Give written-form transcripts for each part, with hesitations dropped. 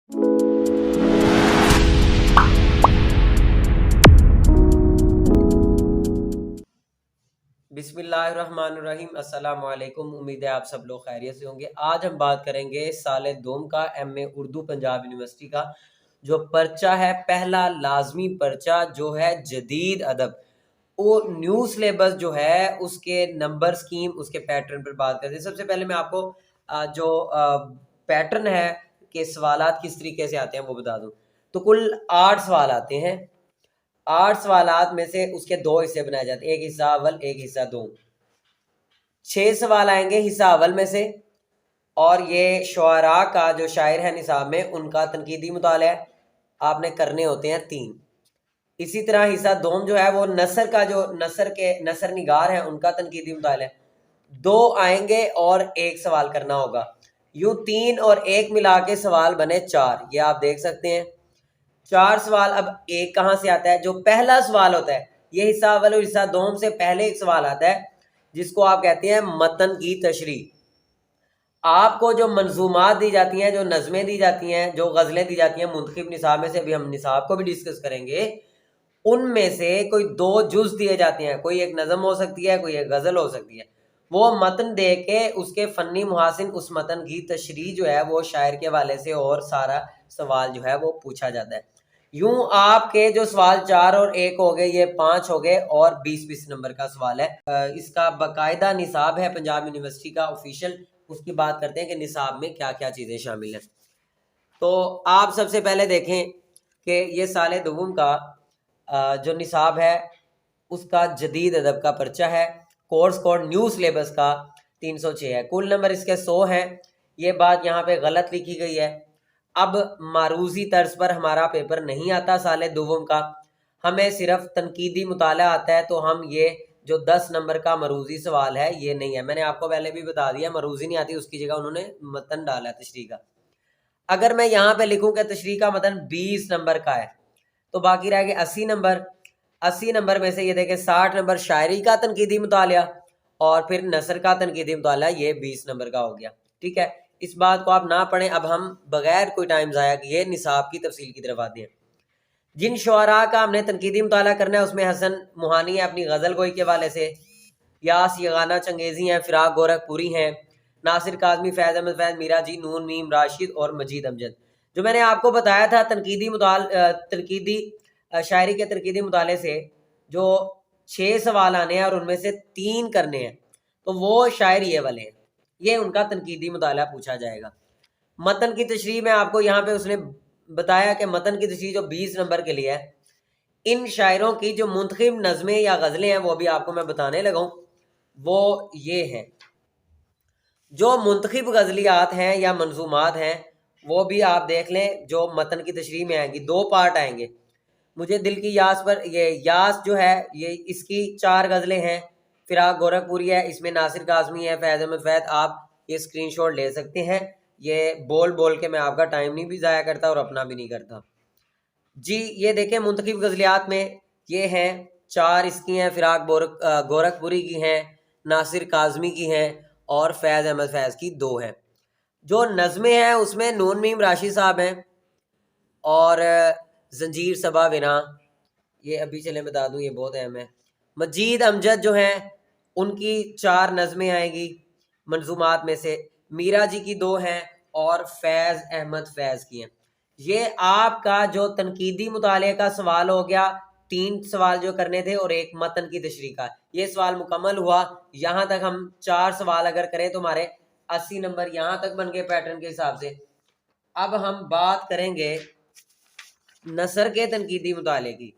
बिस्मिल्लाहिर्रहमानिर्रहीम। अस्सलाम वालेकुम। उम्मीद है आप सब लोग खैरियत से होंगे। आज हम बात करेंगे साल दोम का एमए उर्दू पंजाब यूनिवर्सिटी का जो पर्चा है, पहला लाजमी पर्चा जो है जदीद अदब, वो न्यू सिलेबस जो है उसके नंबर स्कीम, उसके पैटर्न पर बात करते हैं। सबसे पहले मैं आपको जो पैटर्न है कि सवालात किस तरीके से आते हैं वो बता दूं। तो कुल 8 सवाल आते हैं। 8 सवालात में से उसके 2 हिस्से बनाए जाते हैं, एक हिस्सा अव्वल, एक हिस्सा दोम। 6 सवाल आएंगे हिस्सा अव्वल में से, और ये शुआरा का जो शायर है निसाब में, उनका तनकीदी मुताला आपने करने होते हैं 3। इसी तरह हिस्सा दोम जो है वो नसर का, जो नसर निगार है उनका तनकीदी मुताला 2 आएंगे और 1 सवाल करना होगा। यूं 3 और 1 मिला के सवाल बने 4। ये आप देख सकते हैं 4 सवाल। अब 1 कहाँ से आता है? जो पहला सवाल होता है, ये हिस्सा अव्वल और हिस्सा दोम से पहले एक सवाल आता है जिसको आप कहते हैं मतन की तशरीह। आपको जो मंजूमात दी जाती हैं, जो नज़में दी जाती हैं, जो गज़लें दी जाती हैं मुंतखब निसाब में से, अभी हम निसाब को भी डिस्कस करेंगे, उनमें से कोई 2 जुज़ दिए जाते हैं। कोई एक नज़म हो सकती है, कोई एक गज़ल हो सकती है। वो मतन दे के उसके फ़नी मुहासिन उस मतन की तशरीह जो है वो शायर के हवाले से, और सारा सवाल जो है वो पूछा जाता है। यूं आपके जो सवाल 4 और 1 हो गए, ये 5 हो गए, और 20-20 नंबर का सवाल है। इसका बाकायदा निसाब है पंजाब यूनिवर्सिटी का ऑफिशियल। उसकी बात करते हैं कि निसाब में क्या क्या चीज़ें शामिल हैं। तो आप सबसे पहले देखें कि ये साल दोम का जो निसाब है उसका जदीद अदब का पर्चा है। कोर्स कोड न्यू सिलेबस का 306 है। कुल नंबर इसके 100 हैं। ये बात यहाँ पे गलत लिखी गई है। अब मारूजी तर्ज पर हमारा पेपर नहीं आता साल दोम का, हमें सिर्फ तनकीदी मुताला आता है। तो हम ये जो 10 नंबर का मरूजी सवाल है ये नहीं है। मैंने आपको पहले भी बता दिया, मरूजी नहीं आती, उसकी जगह उन्होंने मतन डाला तशरीह का। अगर मैं यहाँ पे लिखूँ कि तशरीह का मतन 20 नंबर का है, तो बाकी रह गए 80 नंबर। 80 नंबर में से ये देखें 60 नंबर शायरी का तनकीदी मुताला, और फिर नसर का तनकीदी मुताला, ये 20 नंबर का हो गया। ठीक है, इस बात को आप ना पढ़ें। अब हम बगैर कोई टाइम ज़ाया किए निसाब की तफसील की तरफ आते हैं। जिन शुआरा का हमने तनकीदी मुताला करना है उसमें हसन मुहानी है अपनी गज़ल गोई के वाले से, यास यगाना चंगेज़ी हैं, फिराक गोरखपुरी हैं, नासिर काज़मी, फैज़ अहमद फैज़, मीरा जी, नून मीम राशिद और मजीद अमजद। जो मैंने आपको बताया था तनकीदी शायरी के तनकीदी मुताले से जो 6 सवाल आने हैं और उनमें से 3 करने हैं, तो वो शायर ये वाले हैं, ये उनका तनकीदी मुताला पूछा जाएगा। मतन की तशरीह में आपको यहाँ पे उसने बताया कि मतन की तशरीह जो 20 नंबर के लिए है, इन शायरों की जो मुंतखब नज़में या गज़लें हैं वो भी आपको मैं बताने लगा हूँ। वो ये हैं, जो मुंतखब गज़लियात हैं या मंजूमात हैं वो भी आप देख लें जो मतन की तशरीह में आएंगी। 2 पार्ट आएंगे। मुझे दिल की यास पर, ये यास जो है ये इसकी 4 गज़लें हैं, फिराक गोरखपुरी है, इसमें नासिर काज़मी है, फैज़ अहमद फैज़। आप ये स्क्रीनशॉट ले सकते हैं। ये बोल बोल के मैं आपका टाइम नहीं भी ज़ाया करता और अपना भी नहीं करता जी। ये देखें मुंतखब गज़लियात में ये हैं 4 इसकी हैं, फिराक गोरखपुरी की हैं, नासिर काज़मी की हैं, और फैज़ अहमद फैज़ की 2 हैं। जो नज़में हैं उसमें नून मीम राशि साहब हैं, और जंजीर सबा विना, ये अभी चले बता दूं, ये बहुत अहम है। मजीद अमजद जो हैं उनकी 4 नज़में आएंगी मंजूमात में से, मीरा जी की 2 हैं, और फैज़ अहमद फैज़ की हैं। ये आपका जो तनकीदी मुताले का सवाल हो गया, 3 सवाल जो करने थे और 1 मतन की तशरीह का, ये सवाल मुकम्मल हुआ। यहाँ तक हम 4 सवाल अगर करें तो हमारे 80 नंबर यहाँ तक बन गए पैटर्न के हिसाब से। अब हम बात करेंगे नसर के तनकीदी मुताले की।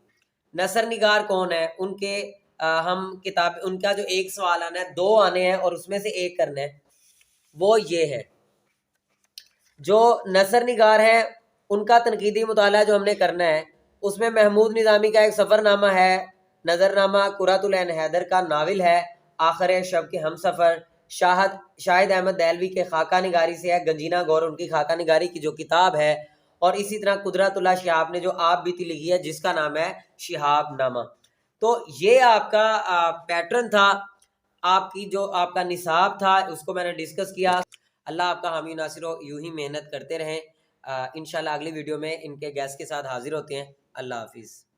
नसर निगार कौन है? उनके हम किताब, उनका जो 1 सवाल आना है, 2 आने हैं और उसमें से 1 करना है, वो ये है। जो नसर निगार है उनका तनकीदी मुताला जो हमने करना है, उसमें महमूद निज़ामी का एक सफ़रनामा है, नज़रनामा कुरातुल ऐन हैदर का नावल है, आखिर शब के हम सफ़र शाहिद अहमद देलवी के खाका निगारी से है, गंजीना गौर उनकी खाका निगारी की जो किताब है, और इसी तरह कुदरतुल्लाह शिहाब ने जो आप बीती लिखी है जिसका नाम है शिहाब नामा। तो ये आपका पैटर्न था, आपकी जो आपका निसाब था उसको मैंने डिस्कस किया। अल्लाह आपका हामी नासिर हो, यूं ही मेहनत करते रहें। انشاءاللہ اگلی ویڈیو میں ان کے گیس کے ساتھ حاضر ہوتے ہیں. اللہ حافظ.